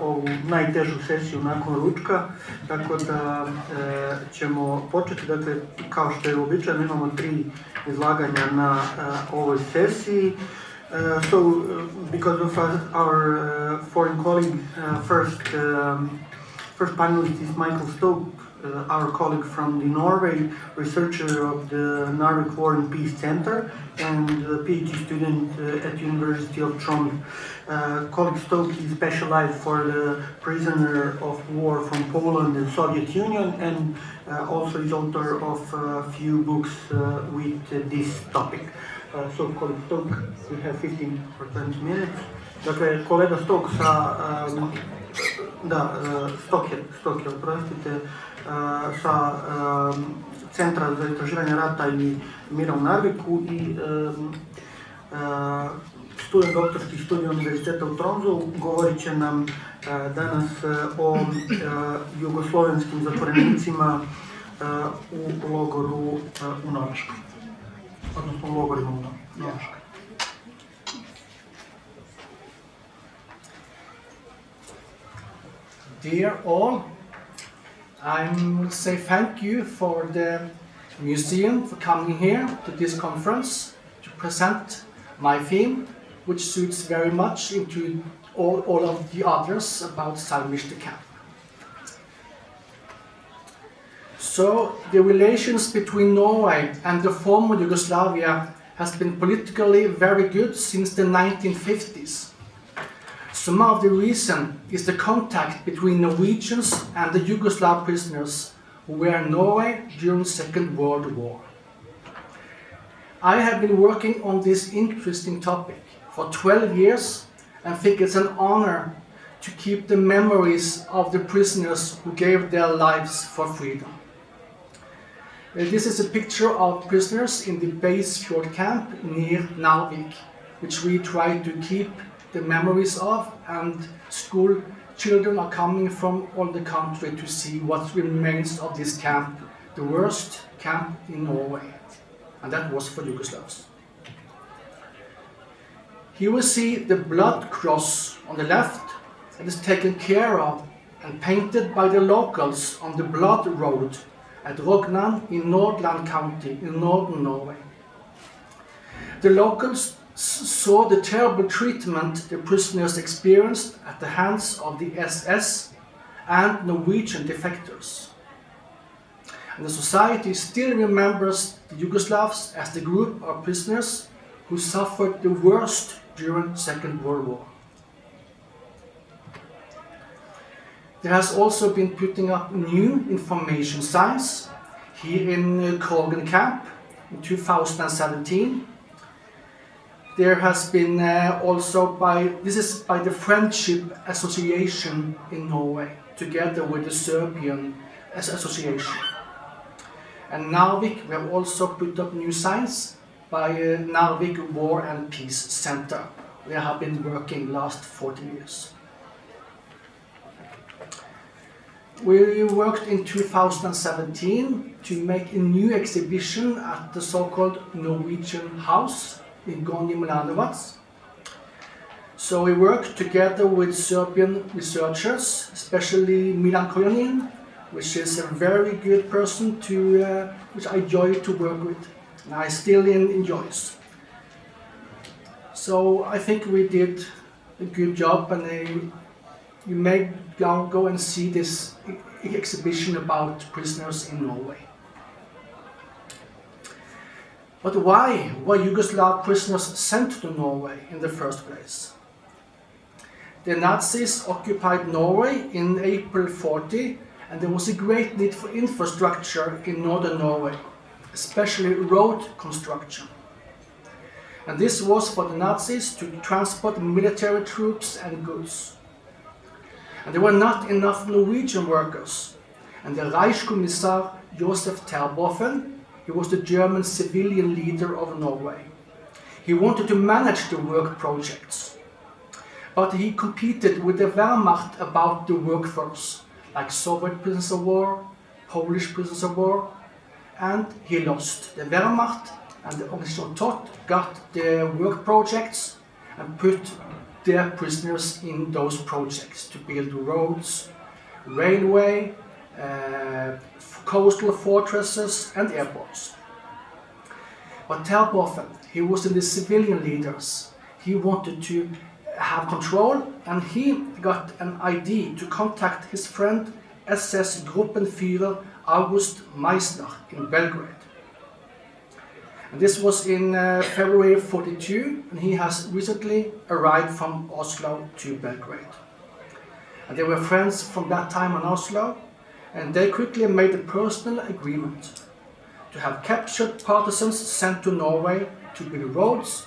ovu najtežu sesiju nakon ručka, tako da ćemo početi. Dakle, kao što je uobičajeno, imamo 3 izlaganja na ovoj sesiji. Because of our foreign colleague, first panelist is Michael Stokke, our colleague from the Norway, researcher of the Narvik War and Peace Center and a PhD student at University of Trondheim. Colleague Stokke is specialized for the prisoner of war from Poland and Soviet Union, and also is author of a few books with this topic. So, colleague Stokke, we have 15 or 20 minutes. Dakle, kolega Stokke Stokke, oprostite, sa Centra za istraživanje rata i mira u Narviku i student doktorskih studija Univerziteta u Tromsu, govorit će nam danas o jugoslovenskim zatvorenicima u logoru u Norveškoj, odnosno u logorima u Norveškoj. Dear all, I would say thank you for the museum for coming here to this conference to present my theme, which suits very much into all of the others about Sajmište camp. So the relations between Norway and the former Yugoslavia has been politically very good since the 1950s. Some of the reason is the contact between Norwegians and the Yugoslav prisoners who were in Norway during the Second World War. I have been working on this interesting topic for 12 years and think it's an honor to keep the memories of the prisoners who gave their lives for freedom. This is a picture of prisoners in the Beisfjord camp near Narvik, which we try to keep the memories of, and school children are coming from all the country to see what remains of this camp, the worst camp in Norway, and that was for Yugoslavs. Here we see the blood cross on the left that is taken care of and painted by the locals on the Blood Road at Rognan in Nordland County in northern Norway. The locals saw the terrible treatment the prisoners experienced at the hands of the SS and Norwegian defectors. And the society still remembers the Yugoslavs as the group of prisoners who suffered the worst during the Second World War. There has also been putting up new information signs here in Krogen camp in 2017. There has been also this is by the Friendship Association in Norway, together with the Serbian Association. And Narvik, we have also put up new signs by Narvik War and Peace Center. They have been working last 40 years. We worked in 2017 to make a new exhibition at the so-called Norwegian House in Gornji Milanovac. So we worked together with Serbian researchers, especially Milan Kojonin, which is a very good person which I enjoy to work with, and I still enjoy. So I think we did a good job, and you may go and see this exhibition about prisoners in Norway. But why were Yugoslav prisoners sent to Norway in the first place? The Nazis occupied Norway in April 1940, and there was a great need for infrastructure in northern Norway, especially road construction. And this was for the Nazis to transport military troops and goods. And there were not enough Norwegian workers, and the Reichskommissar Josef Terboven, he was the German civilian leader of Norway. He wanted to manage the work projects, but he competed with the Wehrmacht about the workforce, like Soviet prisoners of war, Polish prisoners of war, and he lost. The Wehrmacht and the Organisation Todt got the work projects and put their prisoners in those projects to build roads, railway, coastal fortresses and airports. But Terboven, he was in the civilian leaders. He wanted to have control, and he got an idea to contact his friend SS Gruppenführer August Meissner in Belgrade. And this was in February 42, and he has recently arrived from Oslo to Belgrade. And they were friends from that time in Oslo, and they quickly made a personal agreement to have captured partisans sent to Norway to build roads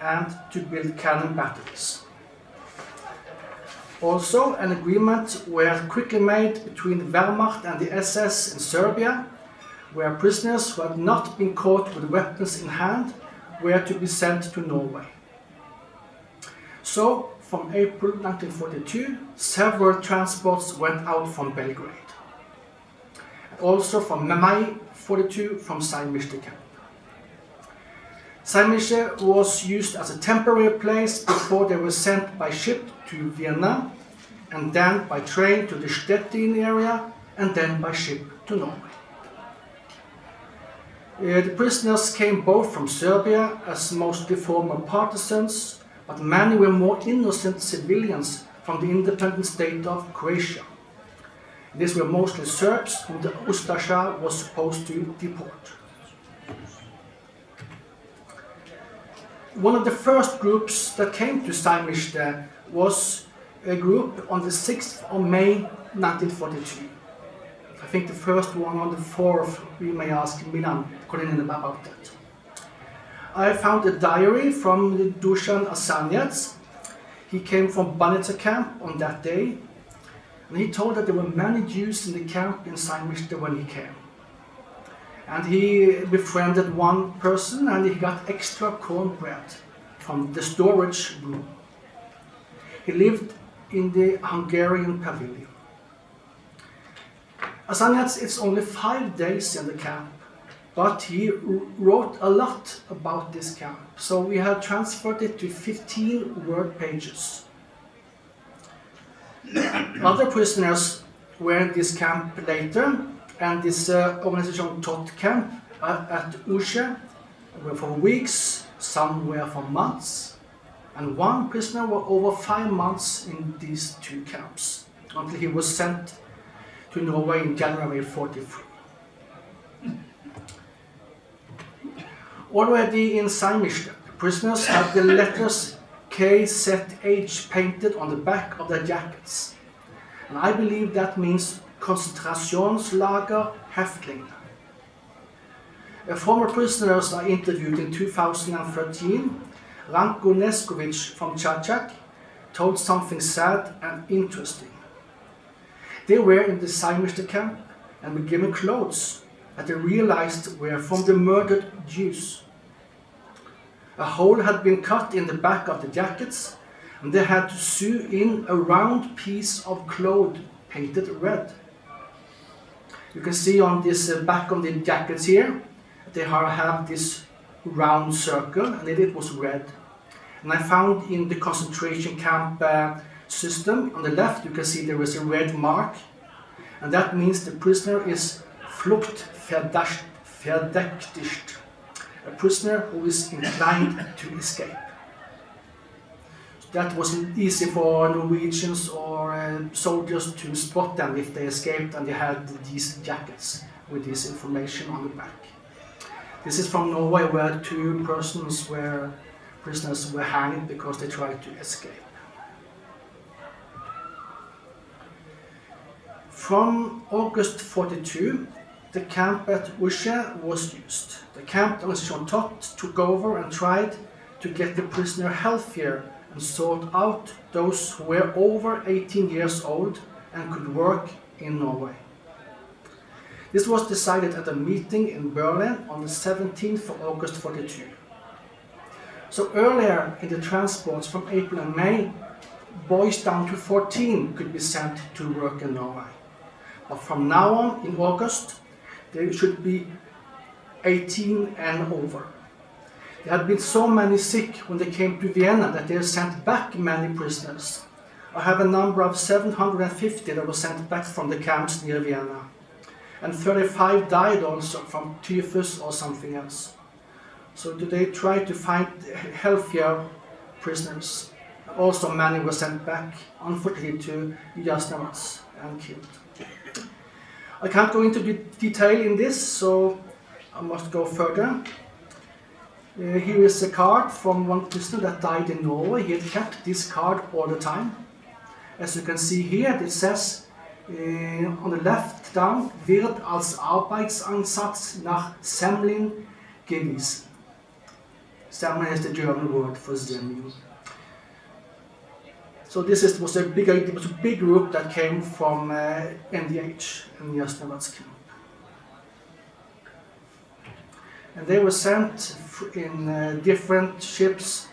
and to build cannon batteries. Also, an agreement was quickly made between the Wehrmacht and the SS in Serbia, where prisoners who had not been caught with weapons in hand were to be sent to Norway. So, from April 1942, several transports went out from Belgrade. Also from May 42 from Sajmište camp. Sajmište was used as a temporary place before they were sent by ship to Vienna, and then by train to the Stettin area, and then by ship to Norway. The prisoners came both from Serbia, as mostly former partisans, but many were more innocent civilians from the independent state of Croatia. These were mostly Serbs whom the Ustasha was supposed to deport. One of the first groups that came to Sajmište was a group on the 6th of May 1942. I think the first one on the 4th, we may ask Milan Kolinin about that. I found a diary from Dusan Asanets. He came from Banitsa camp on that day, and he told that there were many Jews in the camp in Sajmište when he came. And he befriended one person, and he got extra cornbread from the storage room. He lived in the Hungarian pavilion. Asanets is only 5 days in the camp, but he wrote a lot about this camp. So we have transferred it to 15 word pages. Other prisoners were in this camp later, and this organization taught camp at Ushe were for weeks, some were for months, and one prisoner were over 5 months in these two camps, until he was sent to Norway in January 43. Already in Sajmište, prisoners had the letters KZH painted on the back of their jackets. And I believe that means Konzentrationslager Häftling. Former prisoners I interviewed in 2013, Ranko Neskovic from Čačak, told something sad and interesting. They were in the Sajmište camp and were given clothes that they realized were from the murdered Jews. A hole had been cut in the back of the jackets, and they had to sew in a round piece of cloth painted red. You can see on this back of the jackets here, they have this round circle, and it was red. And I found in the concentration camp system, on the left you can see there is a red mark, and that means the prisoner is fluchtverdächtigt, a prisoner who is inclined to escape. So that wasn't easy for Norwegians or soldiers to spot them if they escaped and they had these jackets with this information on the back. This is from Norway, where 2 prisoners were hanged because they tried to escape. From August 42, the camp at Ushe was used. The camp organization took over and tried to get the prisoner healthier and sort out those who were over 18 years old and could work in Norway. This was decided at a meeting in Berlin on the 17th of August 42. So earlier in the transports from April and May, boys down to 14 could be sent to work in Norway. But from now on, in August, they should be 18 and over. There had been so many sick when they came to Vienna that they sent back many prisoners. I have a number of 750 that were sent back from the camps near Vienna. And 35 died also from typhus or something else. So they tried to find healthier prisoners. Also many were sent back, unfortunately, to Yugoslav and killed. I can't go into detail in this, so I must go further. Here is a card from one prisoner that died in Norway. He had kept this card all the time. As you can see here, it says on the left down, wird als Arbeitsansatz nach Semlin gewiesen. Semlin is the German word for Semlin. So this was a big group that came from NDH in Yugoslav camp. And they were sent in different ships.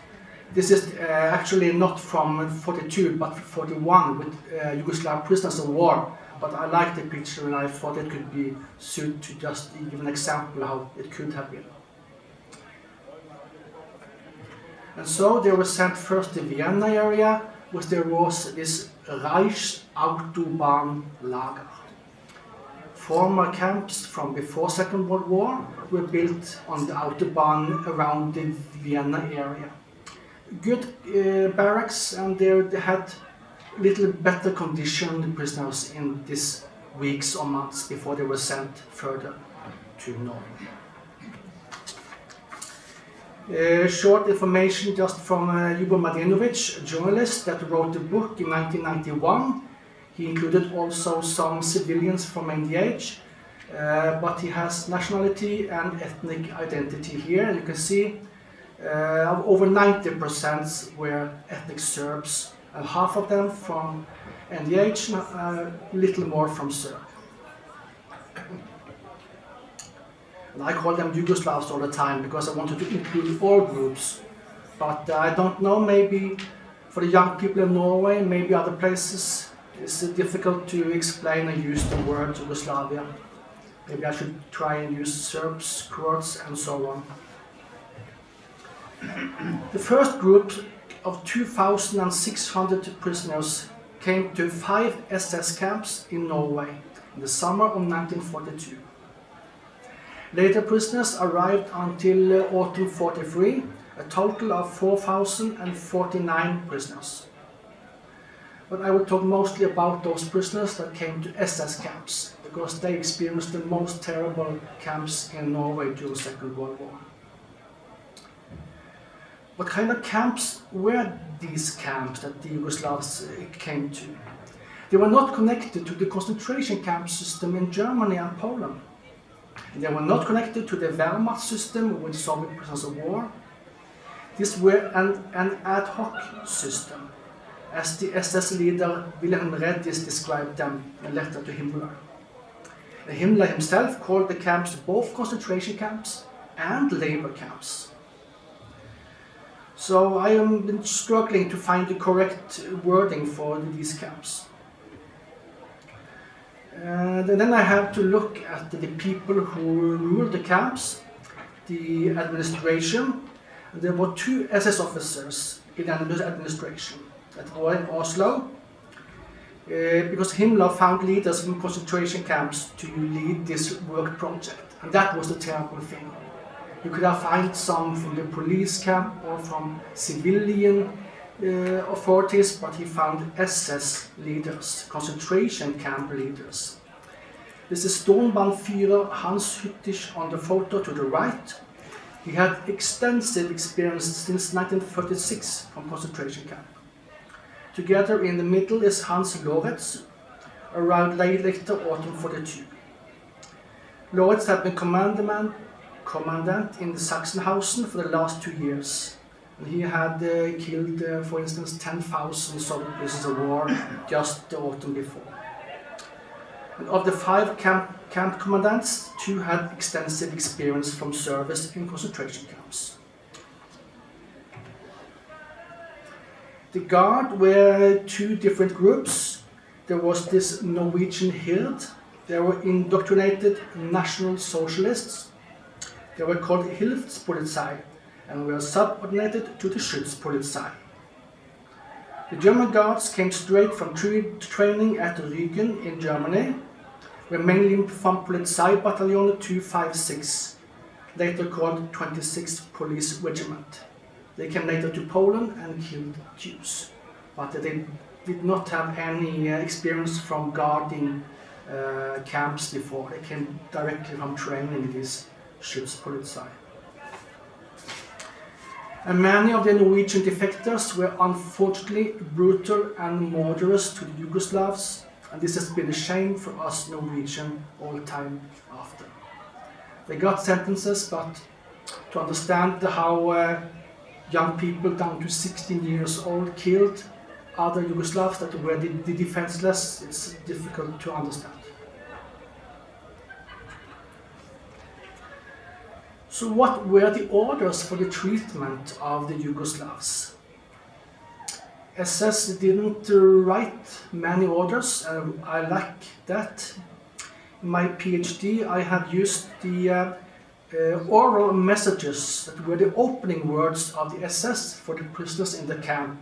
This is actually not from 42 but 41 with Yugoslav prisoners of war. But I liked the picture and I thought it could be suited to just give an example how it could have been. And so they were sent first to Vienna area, where there was this Reichsautobahn-lager. Former camps from before Second World War were built on the Autobahn around the Vienna area. Good barracks, and they had little better conditioned prisoners in these weeks or months before they were sent further to Norway. Short information just from Ljubo Mladenovic, a journalist that wrote the book in 1991. He included also some civilians from NDH, but he has nationality and ethnic identity here. You can see over 90% were ethnic Serbs, and half of them from NDH, little more from Serbia. And I call them Yugoslavs all the time because I wanted to include all groups. But I don't know, maybe for the young people in Norway, maybe other places, it's difficult to explain and use the word Yugoslavia. Maybe I should try and use Serbs, Croats, and so on. The first group of 2,600 prisoners came to 5 SS camps in Norway in the summer of 1942. Later prisoners arrived until autumn 43, a total of 4,049 prisoners. But I will talk mostly about those prisoners that came to SS camps, because they experienced the most terrible camps in Norway during the Second World War. What kind of camps were these camps that the Yugoslavs came to? They were not connected to the concentration camp system in Germany and Poland. They were not connected to the Wehrmacht system with Soviet prisoners of war. These were an ad hoc system, as the SS leader Wilhelm Redis described them in a letter to Himmler. Himmler himself called the camps both concentration camps and labor camps. So I have been struggling to find the correct wording for these camps. And then I have to look at the people who ruled the camps, the administration. There were 2 SS officers in the administration that were in Oslo, because Himmler found leaders from concentration camps to lead this work project. And that was the terrible thing. You could have found some from the police camp or from civilian authorities, but he found SS leaders, concentration camp leaders. This is Sturmbannführer Hans Hüttich on the photo to the right. He had extensive experience since 1936 from concentration camp. Together in the middle is Hans Lorenz, arrived later autumn 42. Lorenz had been commandant in the Sachsenhausen for the last 2 years. And he had killed, for instance, 10,000 Soviet prisoners of war just the autumn before. And of the 5 camp commandants, 2 had extensive experience from service in concentration camps. The guard were 2 different groups. There was this Norwegian Hird. They were indoctrinated National Socialists. They were called Hilfspolizei, and were subordinated to the Schutzpolizei. The German guards came straight from training at Rügen in Germany, were mainly from Polizei Battalion 256, later called 26th Police Regiment. They came later to Poland and killed Jews, but they did not have any experience from guarding camps before. They came directly from training in this Schutzpolizei. And many of the Norwegian defectors were unfortunately brutal and murderous to the Yugoslavs, and this has been a shame for us Norwegians all time after. They got sentences, but to understand how young people down to 16 years old killed other Yugoslavs that were the defenseless, it's difficult to understand. So what were the orders for the treatment of the Yugoslavs? SS didn't write many orders, and I lack that. In my PhD I have used the oral messages that were the opening words of the SS for the prisoners in the camp.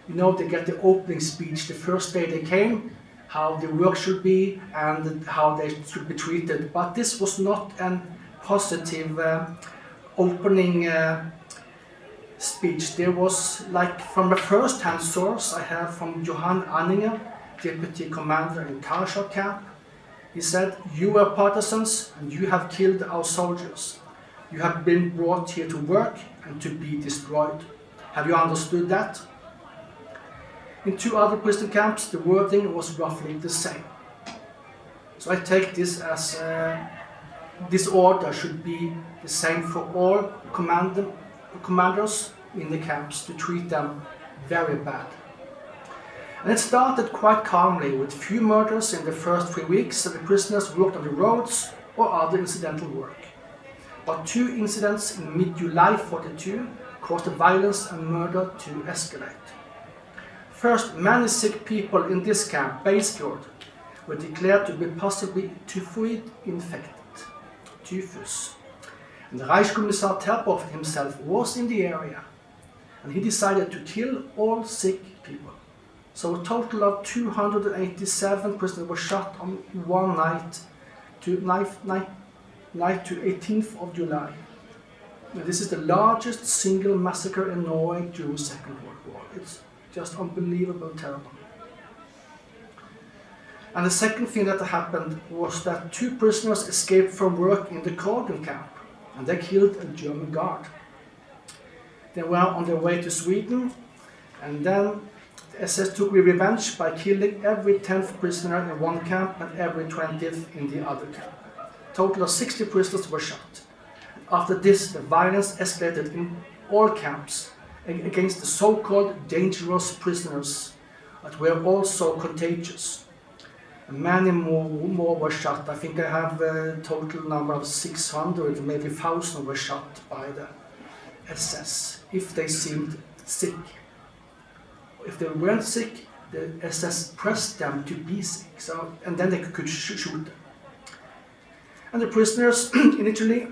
You know, they get the opening speech the first day they came, how the work should be and how they should be treated. But this was not a positive opening speech. There was, like, from a first-hand source I have from Johan Anninger, deputy commander in Karlsruhe camp. He said, "You were partisans and you have killed our soldiers. You have been brought here to work and to be destroyed. Have you understood that?" In two other prison camps, the wording was roughly the same. So I take this as this order should be the same for all commanders in the camps, to treat them very bad. And it started quite calmly, with few murders in the first 3 weeks, and the prisoners worked on the roads or other incidental work. But two incidents in mid-July 42 caused the violence and murder to escalate. First, many sick people in this camp, Basefjord, were declared to be possibly typhoid infected, typhus. And the Reichskommissar Terpov himself was in the area, and he decided to kill all sick people. So a total of 287 prisoners were shot on one night to 18th of July. And this is the largest single massacre in Norway during the Second World War. It's just unbelievable, terrible. And the second thing that happened was that two prisoners escaped from work in the Korgen camp, and they killed a German guard. They were on their way to Sweden, and then the SS took revenge by killing every 10th prisoner in one camp and every 20th in the other camp. A total of 60 prisoners were shot. After this, the violence escalated in all camps against the so-called dangerous prisoners that were also contagious. And many more were shot. I think I have a total number of 600, maybe 1,000 were shot by the SS if they seemed sick. If they weren't sick, the SS pressed them to be sick, and then they could shoot them. And the prisoners initially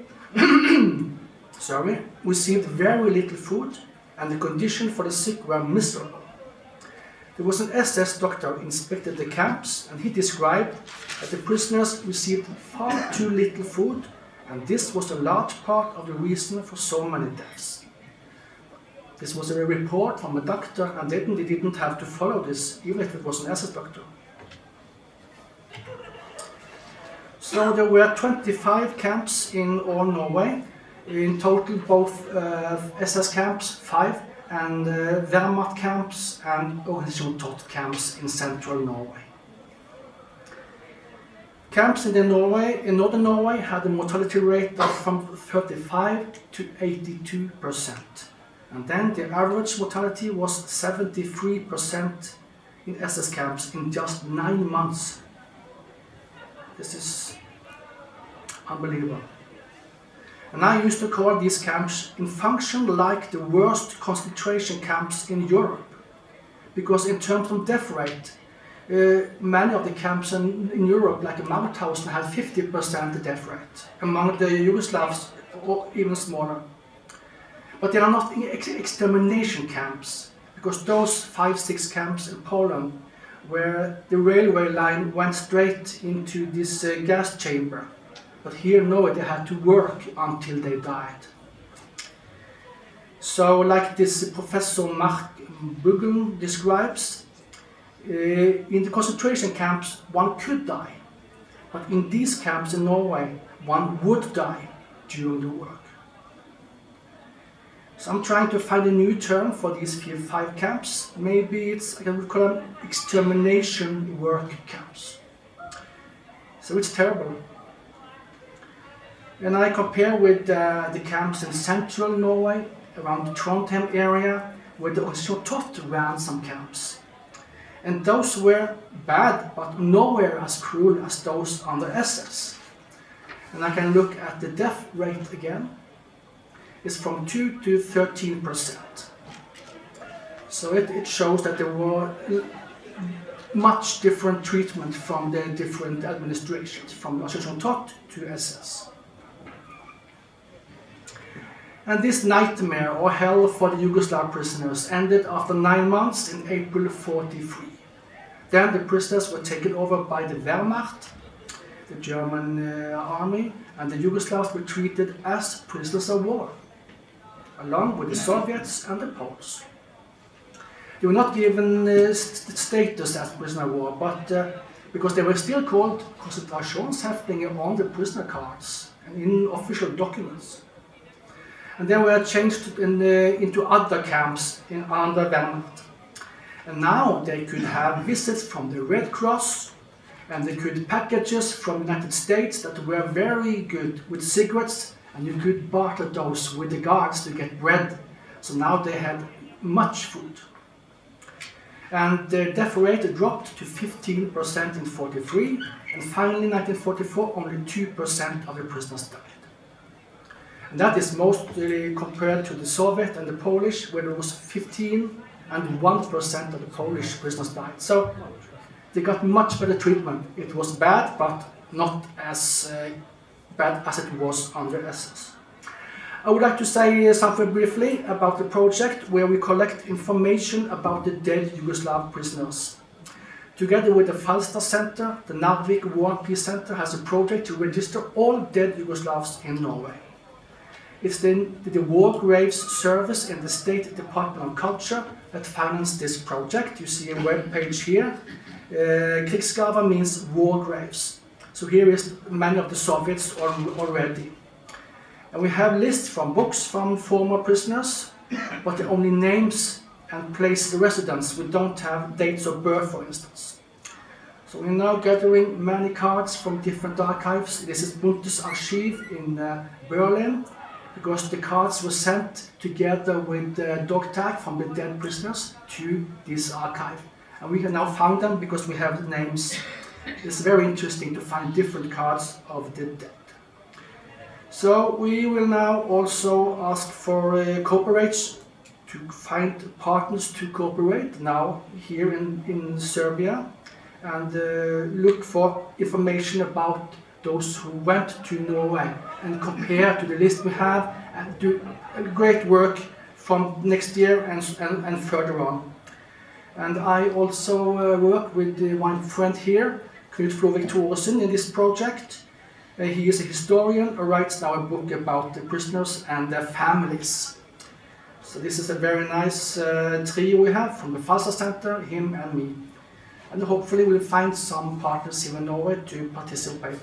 received very little food, and the condition for the sick were miserable. There was an SS doctor who inspected the camps, and he described that the prisoners received far too little food, and this was a large part of the reason for so many deaths. This was a report from a doctor, and they didn't have to follow this, even if it was an SS doctor. So there were 25 camps in all Norway. In total, both SS camps, 5, and Wehrmacht camps and Organisation Todt camps in central Norway. Camps in northern Norway had a mortality rate of from 35 to 82%. And then the average mortality was 73% in SS camps in just 9 months. This is unbelievable. And I used to call these camps in function like the worst concentration camps in Europe. Because in terms of death rate, many of the camps in Europe, like Mauthausen, had 50% death rate. Among the Yugoslavs, or even smaller. But they are not extermination camps, because those 5-6 camps in Poland where the railway line went straight into this gas chamber. But here, no, they had to work until they died. So, like this Professor Mark Buggen describes, in the concentration camps one could die, but in these camps in Norway one would die during the work. So I'm trying to find a new term for these 5 camps. Maybe I would call them extermination work camps. So it's terrible. And I compare with the camps in central Norway, around the Trondheim area, where the Stokke ran some camps. And those were bad, but nowhere as cruel as those under SS. And I can look at the death rate again. It's from 2 to 13%. So it shows that there were much different treatment from the different administrations, from Stokke to SS. And this nightmare or hell for the Yugoslav prisoners ended after 9 months in April 1943. Then the prisoners were taken over by the Wehrmacht, the German army, and the Yugoslavs were treated as prisoners of war, along with the Soviets and the Poles. They were not given status as prisoner of war, but because they were still called konsentrasjonsheftinger on the prisoner cards and in official documents. And they were changed into other camps under Wehrmacht. And now they could have visits from the Red Cross, and they could packages from the United States that were very good with cigarettes, and you could barter those with the guards to get bread. So now they had much food. And their death rate dropped to 15% in 1943, and finally in 1944 only 2% of the prisoners died. And that is mostly compared to the Soviet and the Polish, where there was 15 and 1% of the Polish prisoners died. So they got much better treatment. It was bad, but not as bad as it was under SS. I would like to say something briefly about the project where we collect information about the dead Yugoslav prisoners. Together with the Falster Center, the Narvik War and Peace Center has a project to register all dead Yugoslavs in Norway. It's the War Graves Service in the State Department of Culture that financed this project. You see a web page here. Krigsgraver means war graves. So here is many of the Soviets already. And we have lists from books from former prisoners, but the only names and place of residence. We don't have dates of birth, for instance. So we're now gathering many cards from different archives. This is Buntes Archiv in Berlin, because the cards were sent together with the dog tag from the dead prisoners to this archive. And we have now found them because we have the names. It's very interesting to find different cards of the dead. So we will now also ask for cooperators to find partners to cooperate now here in Serbia, and look for information about those who went to Norway and compare to the list we have and do great work from next year and further on. And I also work with one friend here, Knut Flovik Thoresen, in this project. He is a historian who writes now a book about the prisoners and their families. So this is a very nice trio we have from the Falster Center, him and me. And hopefully we'll find some partners here in Norway to participate.